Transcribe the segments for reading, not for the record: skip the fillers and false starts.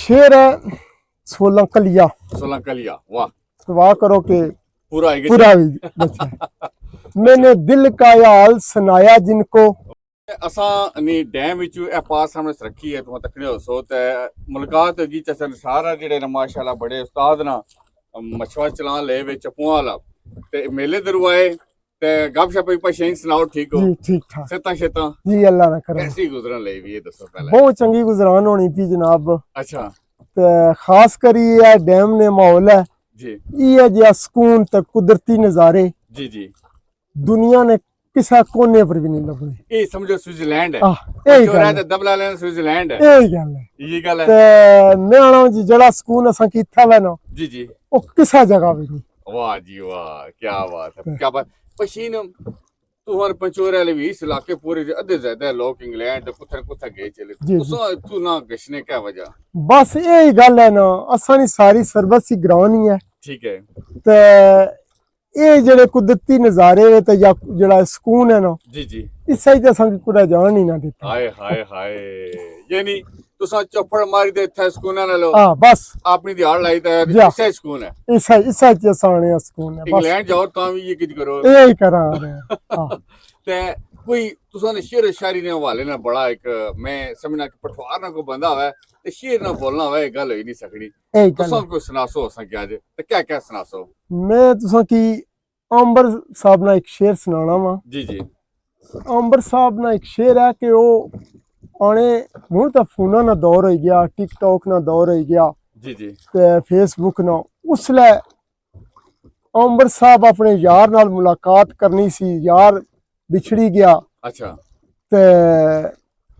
शेर है 16 कलिया। 16 कलिया, वाह। दुआ करो कि पूरा आएगा पूरा भी बचे। मैंने दिल का ये हाल सुनाया जिनको। असां नी डैम विच ए पास सामने रखी है तुम तकने हो सो ते मुलाकात होगी चसन सारा जेड़े न माशाल्लाह बड़े उस्ताद ना मछुआ चलान ले विच चपुआ वाला ते मेले दरवाए ते गपशप पशें सुनाओ ठीक हो जी ठीक ठाक सेता शेता जी, अल्लाह ना करे। कैसी गुजरन ले भी ये दसो पहले। बहुत चंगी गुजरान होनी थी जनाब। अच्छा ते खास करी ये डैम ने माहौल है जी ये जिहा सुकून ते कुदरती नज़ारे जी जी। दुनिया ने किसा कोने पर भी नहीं लभने। ये समझो स्विट्जरलैंड है। यही चोरा गल ते दबला लेन स्विट्जरलैंड है। यही गल है। ये गल है ते मैं आना जी जड़ा सुकून असां कीता वै ना जी जी। वो किसा जगह भी नहीं। वाह जी वाह, क्या बात है, क्या बात। पशीन तुहर पंचोरे वाले भी इस इलाके पूरे अद्धे ज्यादा लोग इंग्लैंड कुत्थे कुत्थे गए चले तुसा तू ना गशने क्या वजह। बस यही गल है ना असां दी सारी सर्विस ही ग्राउंड ही है। ठीक है ते ये जेड़े कुदरती नज़ारे ते या जेड़ा सुकून है ना जी जी इस ही ते असां कुड़ा जान ही ना देता। हाय हाय हाय यानी तुसा चौपड़ मारी दे थे सुकून ना लो। हां बस अपनी दिहाड़ लाई ते इससे सुकून है। इस ते असां सुकून है बस। इंग्लैंड जाओ तां भी ये किद करो यही करा रहे हैं। हां ते कोई तुसा ने शेर शायरी ने हवाले ना बड़ा एक मैं समझना कि पठवार ना को बंदा होवे ते शेर ना बोलना होवे गल होई नहीं सकनी। यही तुसा गल को सुनासो असां क्या जे ते क्या क्या सुनासो। मैं तुसा की अंबर साहब ना एक शेर सुनाना वा। जी जी अंबर साहब ना एक शेर है कि वो आने हूँ तो फोना ना दौर हो गया टिकटॉक ना दौर हो गया जी जी ते फेसबुक ना उसले अंबर साहब अपने यार नाल मुलाकात करनी सी यार बिछड़ी गया अच्छा ते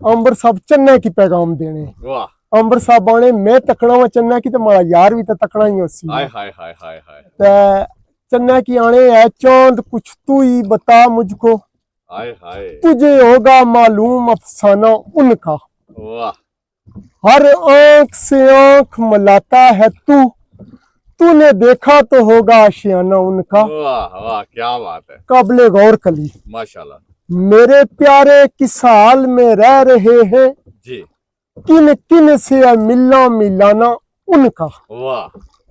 अंबर साहब चन्ने की पैगाम देने। वाह अंबर साहब आने मैं तकना वा चन्ने की ते मारा यार भी तो तकना ही होसी। हाय हाय हाय हाय हाय ते चन्ने की आने है चांद कुछ तू ही बता मुझको हाय हाय तुझे होगा मालूम अफसाना उनका। वाह हर आंख से आंख मिलाता है तूने देखा तो होगा आशियाना उनका। वाह वाह क्या बात है, काबिले गौर कली माशाल्लाह। मेरे प्यारे किस हाल में रह रहे हैं जी किन किन से है मिलना मिलाना उनका। वाह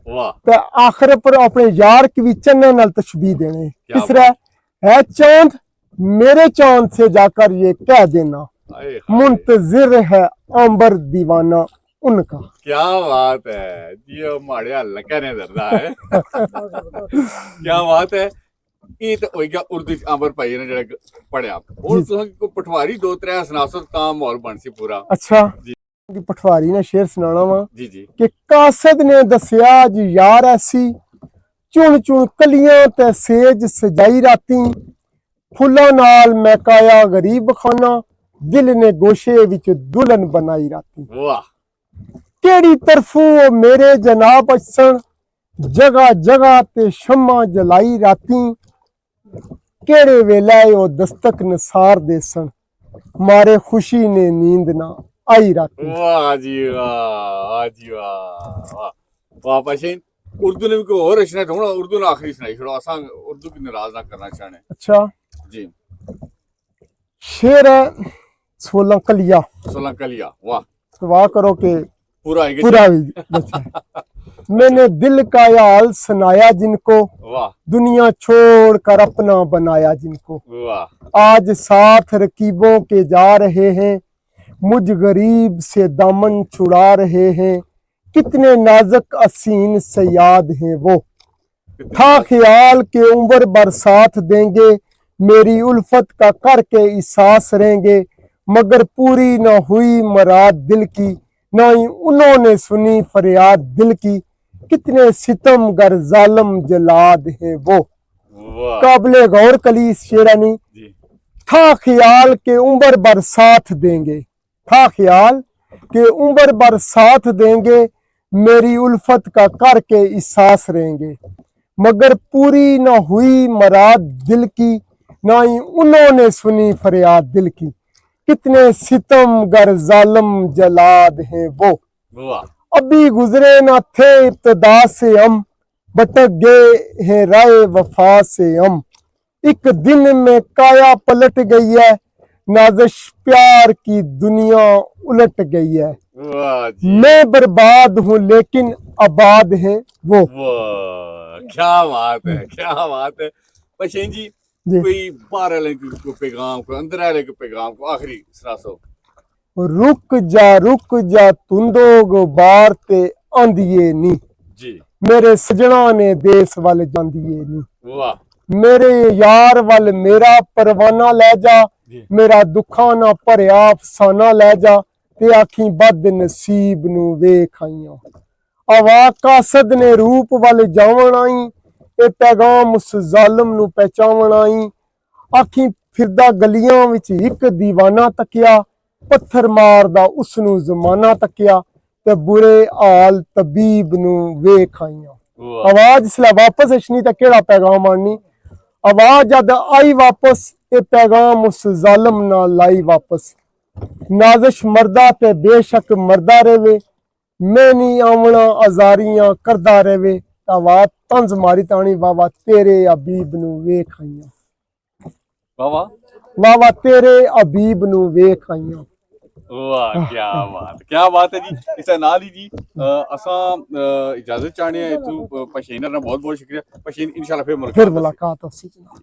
वाह ते आखिर पर अपने यार की भी चन्ने नाल तशबीह देने। क्या तीसरा है चांद मेरे चांद से जाकर ये कह देना हाय हाय मुंतजिर है अंबर दीवाना उनका। क्या बात है जी, ओ माड़े हल करने दरदा है क्या बात है। ये तो हो गया उर्दू अंबर भाई ने जेड़ा पढ़िया और तुस को पठवारी दो त्रै सुनासो तां माहौल बन सी पूरा। अच्छा जी दी पठवारी ने शेर सुनाना वा जी जी कि कासद ने दसिया जी यार ऐसी चुन चुन कलियां ते सेज सजाई राती फुल्लां नाल महकाया गरीब खाना दिल ने गोशे विच दुल्हन बनाई राती। वाह केड़ी तरफों ओ मेरे जनाब असन जगह जगह ते शम्मा जलाई राती केड़े वेले ओ दस्तक नसार देसन मारे खुशी ने नींद ना आई राती। वाह जी वाह वाह जी वाह वाह वाह पशीन उर्दू ने भी कोई और रचना ढूंढो उर्दू ने आखिरी सुनाई छोड़ो असा उर्दू की नाराज ना करना चाहने। अच्छा जी शेर है 16 कलिया। 16 कलिया, वाह। दुआ करो कि पूरा आएगा पूरा भी बचे। मैंने दिल का ये हाल सुनाया जिनको वाह दुनिया छोड़ कर अपना बनाया जिनको वाह आज साथ रकीबों के जा रहे हैं मुझ गरीब से दामन छुड़ा रहे हैं कितने नाजुक हसीन सयाद हैं वो था ख्याल के उम्र बरसात देंगे मेरी उल्फत का करके एहसास रहेंगे मगर पूरी न हुई मुराद दिल की न ही उन्होंने सुनी फरियाद दिल की कितने सितम गर जालम जलाद है वो। वाह काबिले गौर कली शेरानी जी था ख्याल के उम्र बरसात देंगे था ख्याल के उम्र बरसात देंगे मेरी उल्फत का करके एहसास रहेंगे मगर पूरी न हुई मुराद दिल की ना ही उन्होंने सुनी फरियाद दिल की कितने सितम गर जालम जलाद हैं वो। वाह अभी गुजरे ना थे इब्तदा से हम भटक गए हैं राह वफा से हम एक दिन में काया पलट गई है नाज़िश प्यार की दुनिया उलट गई है। वाह जी मैं बर्बाद हूँ लेकिन आबाद है वो। वाह, क्या बात है, क्या बात है। पशेन जी जी। कोई बाहर वाले को पैगाम, कोई अंदर वाले को पैगाम, को आखिरी सुनासो। रुक जा तुंदो गुबार ते आंदिए नी, जी मेरे सजना ने देस वाल जांदिए नी। वाह मेरे यार वाल मेरा परवाना लै जा, जी मेरा दुखा ना भरिया अफसाना लै जा, ते आखी बद नसीब नू वेख आईयां। हवा कासद ने रूप वाल जावन आई, ए पैगाम उस जालिम नू पहचावन आई। आखी फिरदा गलियां विच इक दीवाना तकिया, पत्थर मारदा उसनू जमाना तकिया, ते बुरे हाल तबीब नू वेख आईयां। वाह आवाज इसलै वापस अचनी ते केड़ा पैगाम आनी। आवाज जद आई वापस, ये पैगाम उस जालिम नाल लाई वापस। नाजिश मरदा ते बेशक मरदा रहे, मैं नहीं आवना अजारियां करदा रहे। आवाज तंज मारी तानी, वावा तेरे हबीब नू वेख आईयां। वाह वाह वावा तेरे हबीब नू वेख आईयां। वाह, क्या बात है जी। इस नाल ही जी असा इजाजत चाहने हैं। इतू पशेन ना बहुत बहुत शुक्रिया। पशेन इंशाल्लाह फिर फिर मुलाकात होसी। मुलाकात होसी जनाब।